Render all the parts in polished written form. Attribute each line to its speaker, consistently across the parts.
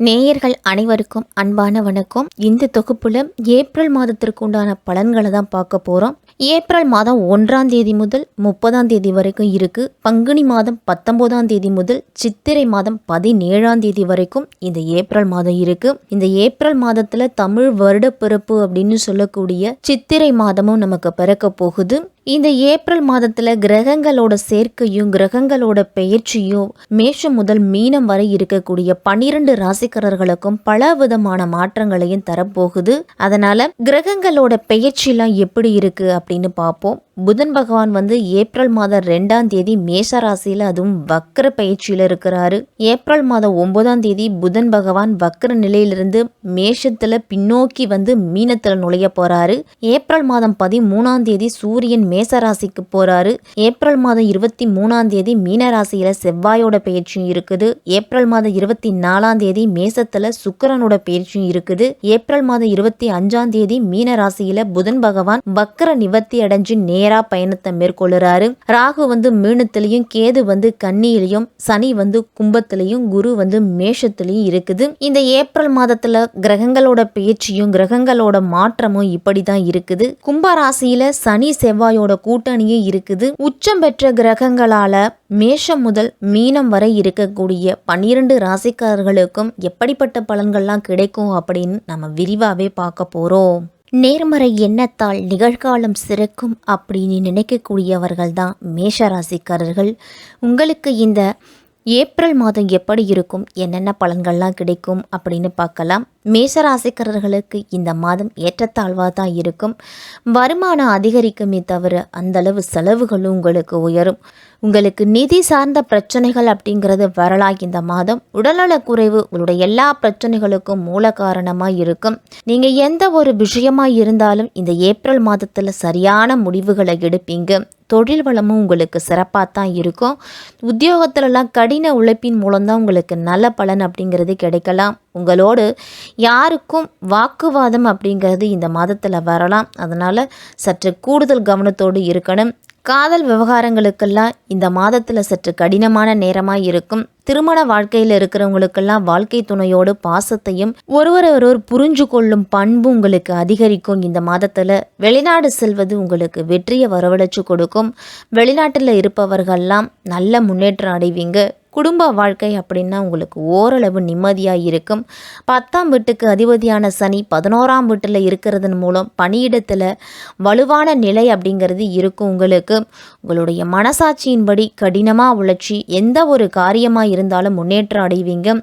Speaker 1: நேயர்கள் அனைவருக்கும் அன்பான வணக்கம். இந்த தொகுப்புல ஏப்ரல் மாதத்திற்கு உண்டான பலன்களை தான் பார்க்க போறோம். ஏப்ரல் மாதம் 1ஆம் தேதி முதல் 30ஆம் தேதி வரைக்கும் இருக்கு. பங்குனி மாதம் 19ஆம் தேதி முதல் சித்திரை மாதம் 17ஆம் தேதி வரைக்கும் இந்த ஏப்ரல் மாதம் இருக்கு. இந்த ஏப்ரல் மாதத்துல தமிழ் வருட பிறப்பு அப்படின்னு சொல்லக்கூடிய சித்திரை மாதமும் நமக்கு பிறக்க போகுது. இந்த ஏப்ரல் மாதத்துல கிரகங்களோட சேர்க்கையும் கிரகங்களோட பெயர்ச்சியும் மேஷம் முதல் மீனம் வரை இருக்கக்கூடிய 12 ராசிக்காரர்களுக்கும் பல விதமான மாற்றங்களையும் தரப்போகுது. அதனால கிரகங்களோட பெயர்ச்சிலாம் எப்படி இருக்கு அப்படின்னு பார்ப்போம். புதன் பகவான் ஏப்ரல் மாதம் 2ஆம் தேதி மேஷ ராசியில அதுவும் வக்ர பயிற்சியில இருக்கிறாரு. ஏப்ரல் மாதம் 9ஆம் தேதி புதன் பகவான் வக்ர நிலையிலிருந்து மேஷத்துல பின்னோக்கி மீனத்துல நுழைய போறாரு. ஏப்ரல் மாதம் 13ஆம் தேதி சூரியன் மேச ராசிக்கு போறாரு. ஏப்ரல் மாதம் 23ஆம் தேதி மீன ராசியில செவ்வாயோட பயிற்சியும் இருக்குது. ஏப்ரல் மாதம் 24ஆம் தேதி மேசத்துல சுக்கிரனோட பயிற்சியும் இருக்குது. ஏப்ரல் மாதம் 25ஆம் தேதி மீன ராசியில புதன் பகவான் வக்ர நிவர்த்தி அடைஞ்சு நேரா பயணத்தை மேற்கொள்ளுறாரு. ராகு மீனத்திலையும், கேது கன்னியிலையும், சனி கும்பத்திலையும், குரு மேஷத்திலையும் இருக்குது. இந்த ஏப்ரல் மாதத்துல கிரகங்களோட பயிற்சியும் கிரகங்களோட மாற்றமும் இப்படிதான் இருக்குது. கும்ப ராசியில சனி செவ்வாயோட கூட்டணியும் இருக்குது. உச்சம் பெற்ற கிரகங்களால மேஷம் முதல் மீனம் வரை இருக்கக்கூடிய 12 ராசிக்காரர்களுக்கும் எப்படிப்பட்ட பலன்கள்லாம் கிடைக்கும் அப்படின்னு நம்ம விரிவாவே பார்க்க போறோம். நேர்மறை எண்ணத்தால் நிகழ்காலம் சிறக்கும் அப்படின்னு நினைக்கக்கூடியவர்கள் தான் மேஷ ராசிக்காரர்கள். உங்களுக்கு இந்த ஏப்ரல் மாதம் எப்படி இருக்கும், என்னென்ன பலன்கள்லாம் கிடைக்கும் அப்படின்னு பார்க்கலாம். மேசராசிக்காரர்களுக்கு இந்த மாதம் ஏற்றத்தாழ்வாக தான் இருக்கும். வருமானம் அதிகரிக்குமே தவிர அந்தளவு செலவுகளும் உங்களுக்கு உயரும். உங்களுக்கு நிதி சார்ந்த பிரச்சனைகள் அப்படிங்கிறது வரலாம். இந்த மாதம் உடல்நலக் குறைவு உங்களுடைய எல்லா பிரச்சனைகளுக்கும் மூல காரணமாக இருக்கும். நீங்கள் எந்த ஒரு விஷயமாக இருந்தாலும் இந்த ஏப்ரல் மாதத்தில் சரியான முடிவுகளை எடுப்பீங்க. தொழில் வளமும் உங்களுக்கு சிறப்பாக தான் இருக்கும். உத்தியோகத்திலலாம் கடின உழைப்பின் மூலம்தான் உங்களுக்கு நல்ல பலன் அப்படிங்கிறது கிடைக்கலாம். உங்களோடு யாருக்கும் வாக்குவாதம் அப்படிங்கிறது இந்த மாதத்தில் வரலாம். அதனால் சற்று கூடுதல் கவனத்தோடு இருக்கணும். காதல் விவகாரங்களுக்கெல்லாம் இந்த மாதத்தில் சற்று கடினமான நேரமாக இருக்கும். திருமண வாழ்க்கையில் இருக்கிறவங்களுக்கெல்லாம் வாழ்க்கை துணையோடு பாசத்தையும் ஒருவர் புரிஞ்சு கொள்ளும் பண்பு உங்களுக்கு அதிகரிக்கும். இந்த மாதத்தில் வெளிநாடு செல்வது உங்களுக்கு வெற்றியை வரவழைச்சு கொடுக்கும். வெளிநாட்டில் இருப்பவர்கள்லாம் நல்ல முன்னேற்றம் அடைவீங்க. குடும்ப வாழ்க்கை அப்படின்னா உங்களுக்கு ஓரளவு நிம்மதியாக இருக்கும். 10ஆம் வீட்டுக்கு அதிபதியான சனி 11ஆம் வீட்டில் இருக்கிறதன் மூலம் பணியிடத்தில் வலுவான நிலை அப்படிங்கிறது இருக்கும். உங்களுடைய மனசாட்சியின்படி கடினமாக உழைச்சி எந்த ஒரு காரியமாக இருந்தாலும் முன்னேற்றம் அடைவீங்க.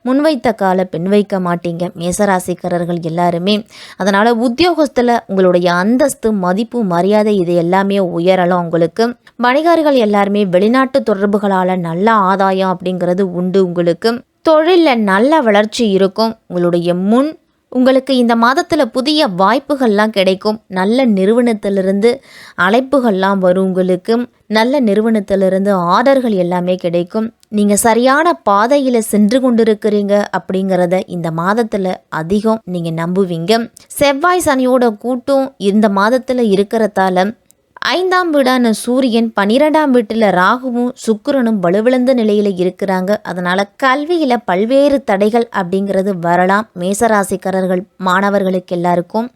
Speaker 1: முன்வைத்த கால பெண் வைக்க மாட்டீங்க மேசராசிக்காரர்கள் எல்லாருமே. அதனால் உத்தியோகத்தில் உங்களுடைய அந்தஸ்து, மதிப்பு, மரியாதை இது எல்லாமே உயரலாம். உங்களுக்கு வணிகர்கள் எல்லாருமே வெளிநாட்டு தொடர்புகளால் நல்ல ஆதாயம் அப்படிங்கிறது உண்டு. உங்களுக்கு தொழிலில் நல்ல வளர்ச்சி இருக்கும். உங்களுக்கு இந்த மாதத்தில் புதிய வாய்ப்புகள்லாம் கிடைக்கும். நல்ல நிறுவனத்திலிருந்து அழைப்புகள்லாம் வரும். உங்களுக்கு நல்ல நிறுவனத்திலிருந்து ஆர்டர்கள் எல்லாமே கிடைக்கும். நீங்கள் சரியான பாதையில் சென்று கொண்டிருக்கிறீங்க அப்படிங்கிறத இந்த மாதத்தில் அதிகம் நீங்கள் நம்புவீங்க. செவ்வாய் சனியோட கூட்டம் இந்த மாதத்தில் இருக்கிறதால 5ஆம் வீடான சூரியன் 12ஆம் வீட்டில் ராகுவும் சுக்கிரனும் வலுவிழந்த நிலையில் இருக்கிறாங்க. அதனால் கல்வியில் பல்வேறு தடைகள் அப்படிங்கிறது வரலாம். மேசராசிக்காரர்கள் மாணவர்களுக்கு எல்லாருக்கும்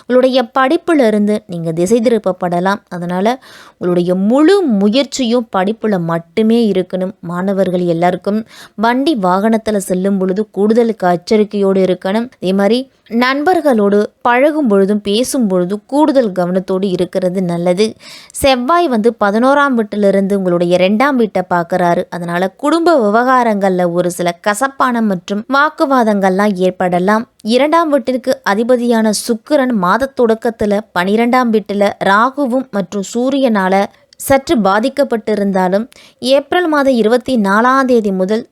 Speaker 1: உங்களுடைய படிப்பிலிருந்து நீங்கள் திசை திருப்பப்படலாம். அதனால் உங்களுடைய முழு முயற்சியும் படிப்பில் மட்டுமே இருக்கணும். மாணவர்கள் எல்லாருக்கும் வண்டி வாகனத்தில் செல்லும் பொழுது கூடுதல் எச்சரிக்கையோடு இருக்கணும். அதே மாதிரி நண்பர்களோடு பழகும் பொழுதும் பேசும் பொழுதும் கூடுதல் கவனத்தோடு இருக்கிறது நல்லது. செவ்வாய் 11ஆம் வீட்டிலிருந்து உங்களுடைய 2ஆம் வீட்டை பார்க்குறாரு. அதனால் குடும்ப விவகாரங்களில் ஒரு சில கசப்பான மற்றும் வாக்குவாதங்கள்லாம் ஏற்படலாம். 2ஆம் வீட்டிற்கு அதிபதியான சுக்கிரன் மாத தொடக்கத்தில் 12ஆம் வீட்டில் ராகுவும் மற்றும் சூரியனால் சற்று பாதிக்கப்பட்டிருந்தாலும் ஏப்ரல் மாதம் 24ஆம் தேதி முதல்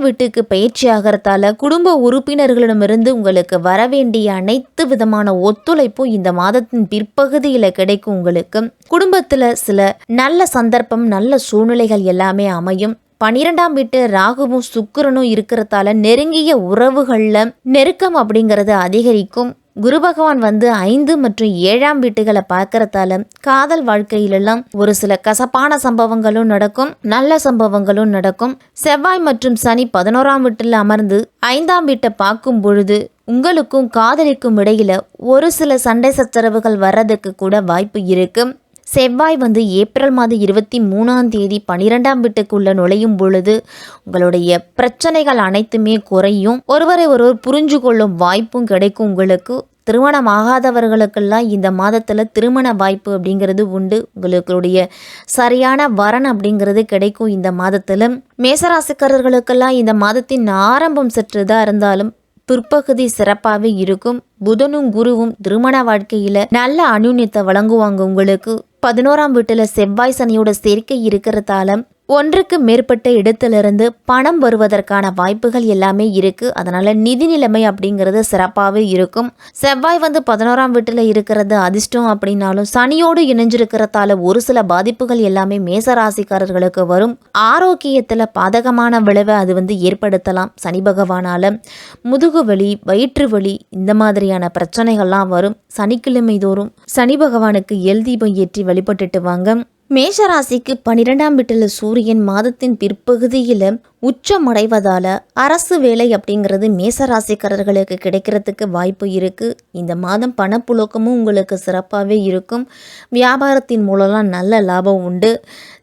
Speaker 1: வீட்டுக்கு பயிற்சி ஆகிறதால குடும்ப உறுப்பினர்களிடமிருந்து உங்களுக்கு வரவேண்டிய அனைத்து விதமான ஒத்துழைப்பும் இந்த மாதத்தின் பிற்பகுதியில் கிடைக்கும். உங்களுக்கு குடும்பத்தில் சில நல்ல சந்தர்ப்பம், நல்ல சூழ்நிலைகள் எல்லாமே அமையும். 12ஆம் வீட்டு ராகுவும் சுக்கிரனும் இருக்கிறதால நெருங்கிய உறவுகளில் நெருக்கம் அப்படிங்கிறது அதிகரிக்கும். குரு பகவான் வந்து 5 மற்றும் 7ஆம் வீட்டுகளை பார்க்கறதால காதல் வாழ்க்கையிலெல்லாம் ஒரு சில கசப்பான சம்பவங்களும் நடக்கும், நல்ல சம்பவங்களும் நடக்கும். செவ்வாய் மற்றும் சனி 11ஆம் வீட்டில் அமர்ந்து 5ஆம் வீட்டை பார்க்கும் பொழுது உங்களுக்கும் காதலிக்கும் இடையில ஒரு சில சண்டை சச்சரவுகள் வர்றதுக்கு கூட வாய்ப்பு இருக்கு. செவ்வாய் வந்து ஏப்ரல் மாதம் 23ஆம் தேதி 12ஆம் வீட்டுக்குள்ள நுழையும் பொழுது உங்களுடைய பிரச்சனைகள் அனைத்துமே குறையும். ஒருவரை ஒருவர் புரிஞ்சு கொள்ளும் வாய்ப்பும் கிடைக்கும். உங்களுக்கு திருமணம் ஆகாதவர்களுக்கெல்லாம் இந்த மாதத்தில் திருமண வாய்ப்பு அப்படிங்கிறது உண்டு. உங்களுடைய சரியான வரன் அப்படிங்கிறது கிடைக்கும் இந்த மாதத்தில். மேசராசிக்காரர்களுக்கெல்லாம் இந்த மாதத்தின் ஆரம்பம் சற்று தான் இருந்தாலும் பிற்பகுதி சிறப்பாகவே இருக்கும். புதனும் குருவும் திருமண வாழ்க்கையில் நல்ல அனுநியத்தை வழங்குவாங்க. உங்களுக்கு 11ஆம் வீட்டில் செவ்வாய் சனியோட சேர்க்கை இருக்கிறதால ஒன்றுக்கு மேற்பட்ட இடத்திலிருந்து பணம் வருவதற்கான வாய்ப்புகள் எல்லாமே இருக்கு. அதனால நிதி நிலைமை அப்படிங்கிறது சிறப்பாகவே இருக்கும். செவ்வாய் வந்து 11ஆம் வீட்டில் இருக்கிறது அதிர்ஷ்டம் அப்படின்னாலும் சனியோடு இணைஞ்சிருக்கிறதால ஒரு சில பாதிப்புகள் எல்லாமே மேசராசிக்காரர்களுக்கு வரும். ஆரோக்கியத்தில் பாதகமான விளைவை அது வந்து ஏற்படுத்தலாம். சனி பகவானால முதுகு வலி, வயிற்று வலி இந்த மாதிரியான பிரச்சனைகள்லாம் வரும். சனிக்கிழமை தோறும் சனி பகவானுக்கு எல் தீபம் ஏற்றி வழிபட்டுட்டு வாங்க. மேஷராசிக்கு 12ஆம் வீட்டில் சூரியன் மாதத்தின் பிற்பகுதியில் உச்சமடைவதால் அரசு வேலை அப்படிங்கிறது மேசராசிக்காரர்களுக்கு கிடைக்கிறதுக்கு வாய்ப்பு இருக்குது. இந்த மாதம் பணப்புழக்கமும் உங்களுக்கு சிறப்பாகவே இருக்கும். வியாபாரத்தின் மூலம்லாம் நல்ல லாபம் உண்டு.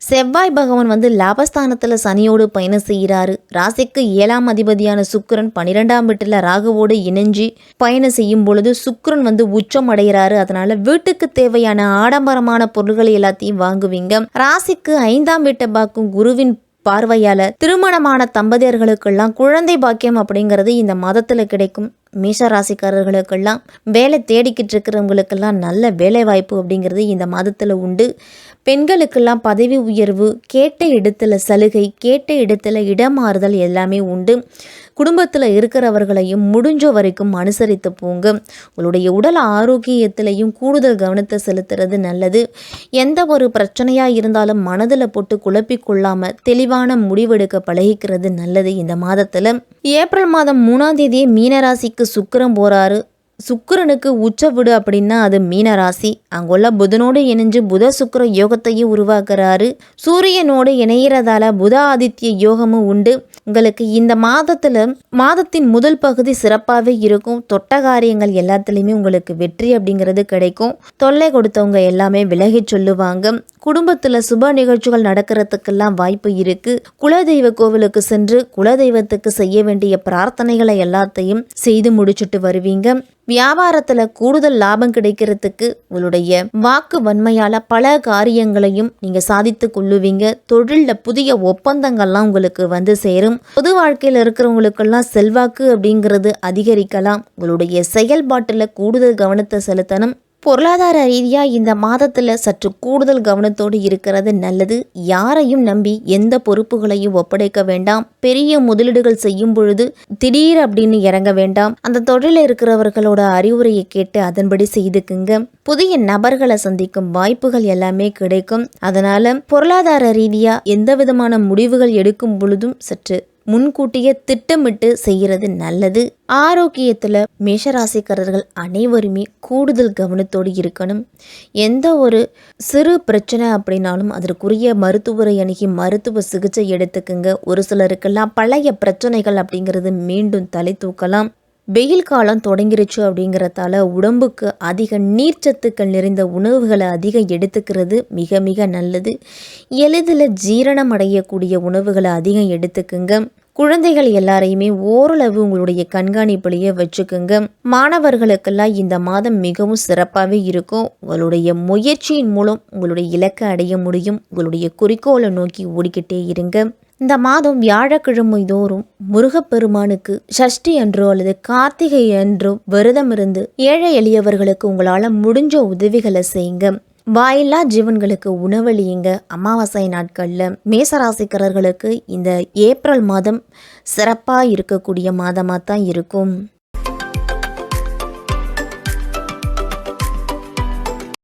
Speaker 1: செவ்வாய் பகவான் வந்து லாபஸ்தானத்தில் சனியோடு பயணம் செய்கிறாரு. ராசிக்கு 7ஆம் அதிபதியான சுக்கிரன் 12ஆம் வீட்டில் ராகுவோடு இணைஞ்சி பயணம் செய்யும் பொழுது சுக்கிரன் வந்து உச்சம் அடைகிறாரு. அதனால வீட்டுக்கு தேவையான ஆடம்பரமான பொருட்களை எல்லாத்தையும் வாங்குவீங்க. ராசிக்கு 5ஆம் வீட்டை பார்க்கும் குருவின் பார்வையால திருமணமான தம்பதியர்களுக்கெல்லாம் குழந்தை பாக்கியம் அப்படிங்கிறது இந்த மாதத்தில் கிடைக்கும். மேஷராசிக்காரர்களுக்கெல்லாம் வேலை தேடிக்கிட்டு இருக்கிறவங்களுக்கெல்லாம் நல்ல வேலை வாய்ப்பு அப்படிங்கிறது இந்த மாதத்தில் உண்டு. பெண்களுக்கெல்லாம் பதவி உயர்வு, கேட்ட இடத்துல சலுகை, கேட்ட இடத்துல இடமாறுதல் எல்லாமே உண்டு. குடும்பத்தில் இருக்கிறவர்களையும் முடிஞ்ச வரைக்கும் அனுசரித்து போங்க. உங்களுடைய உடல் ஆரோக்கியத்திலையும் கூடுதல் கவனத்தை செலுத்துறது நல்லது. எந்த ஒரு பிரச்சனையாக இருந்தாலும் மனதில் போட்டு குழப்பிக்கொள்ளாமல் தெளிவான முடிவெடுக்க பழகிக்கிறது நல்லது. இந்த மாதத்தில் ஏப்ரல் மாதம் 3ஆம் தேதியே மீனராசிக்கு சுக்கிரன் போகிறாரு. சுக்கிரனுக்கு உச்ச வீடு அப்படின்னா அது மீனராசி. அங்குள்ள புதனோடு இணைஞ்சு புத சுக்கிர யோகத்தையும் உருவாக்குறாரு. சூரியனோடு இணைகிறதால புத ஆதித்ய யோகமும் உண்டு. உங்களுக்கு இந்த மாதத்தின் முதல் பகுதி சிறப்பாகவே இருக்கும். தொட்ட காரியங்கள் எல்லாத்துலேயுமே உங்களுக்கு வெற்றி அப்படிங்கிறது கிடைக்கும். தொல்லை கொடுத்தவங்க எல்லாமே விலகி சொல்லுவாங்க. குடும்பத்தில் சுப நிகழ்ச்சிகள் நடக்கிறதுக்கெல்லாம் வாய்ப்பு இருக்கு. குலதெய்வ கோவிலுக்கு சென்று குலதெய்வத்துக்கு செய்ய வேண்டிய பிரார்த்தனைகளை எல்லாத்தையும் செய்து முடிச்சுட்டு வருவீங்க. வியாபாரத்தில் கூடுதல் லாபம் கிடைக்கிறதுக்கு உங்களுடைய வாக்கு வன்மையால் பல காரியங்களையும் நீங்கள் சாதித்து கொள்ளுவீங்க. தொழிலில் புதிய ஒப்பந்தங்கள்லாம் உங்களுக்கு வந்து சேரும். பொது வாழ்க்கையில் இருக்கிறவங்களுக்கெல்லாம் செல்வாக்கு அப்படிங்கிறது அதிகரிக்கலாம். உங்களுடைய செயல்பாட்டில் கூடுதல் கவனத்தை செலுத்தணும். பொருளாதார ரீதியாக இந்த மாதத்தில் சற்று கூடுதல் கவனத்தோடு இருக்கிறது நல்லது. யாரையும் நம்பி எந்த பொறுப்புகளையும் ஒப்படைக்க வேண்டாம். பெரிய முதலீடுகள் செய்யும் பொழுது திடீர் அப்படின்னு இறங்க வேண்டாம். அந்த தொழிலில் இருக்கிறவர்களோட அறிவுரையை கேட்டு அதன்படி செய்துக்குங்க. புதிய நபர்களை சந்திக்கும் வாய்ப்புகள் எல்லாமே கிடைக்கும். அதனால பொருளாதார ரீதியாக எந்த விதமான முடிவுகள் எடுக்கும் பொழுதும் சற்று முன்கூட்டியே திட்டமிட்டு செய்கிறது நல்லது. ஆரோக்கியத்தில் மேஷராசிக்காரர்கள் அனைவருமே கூடுதல் கவனத்தோடு இருக்கணும். எந்த ஒரு சிறு பிரச்சனை அப்படின்னாலும் அதற்குரிய மருத்துவரை அணுகி மருத்துவ சிகிச்சை எடுத்துக்குங்க. ஒரு சிலருக்கெல்லாம் பழைய பிரச்சனைகள் அப்படிங்கிறது மீண்டும் தலை தூக்கலாம். வெயில் காலம் தொடங்கிருச்சு அப்படிங்கிறதால உடம்புக்கு அதிக நீர்ச்சத்துக்கள் நிறைந்த உணவுகளை அதிகம் எடுத்துக்கிறது மிக மிக நல்லது. எளிதில் ஜீரணம் அடையக்கூடிய உணவுகளை அதிகம் எடுத்துக்குங்க. குழந்தைகள் எல்லாரையுமே ஓரளவு உங்களுடைய கண்காணிப்புலேயே வச்சுக்குங்க. மாணவர்களுக்கெல்லாம் இந்த மாதம் மிகவும் சிறப்பாகவே இருக்கும். உங்களுடைய முயற்சியின் மூலம் உங்களுடைய இலக்கை அடைய முடியும். உங்களுடைய குறிக்கோளை நோக்கி ஓடிக்கிட்டே இருங்க. இந்த மாதம் வியாழக்கிழமை தோறும் முருகப்பெருமானுக்கு சஷ்டி அன்றோ அல்லது கார்த்திகை அன்றோ விரதம் இருந்து ஏழை எளியவர்களுக்கு உங்களால் முடிஞ்ச உதவிகளை செய்யுங்க. வாயில்லா ஜீவன்களுக்கு உணவளியுங்க. அமாவாசை நாட்களில் மேசராசிக்காரர்களுக்கு இந்த ஏப்ரல் மாதம் சிறப்பாக இருக்கக்கூடிய மாதமாக தான் இருக்கும்.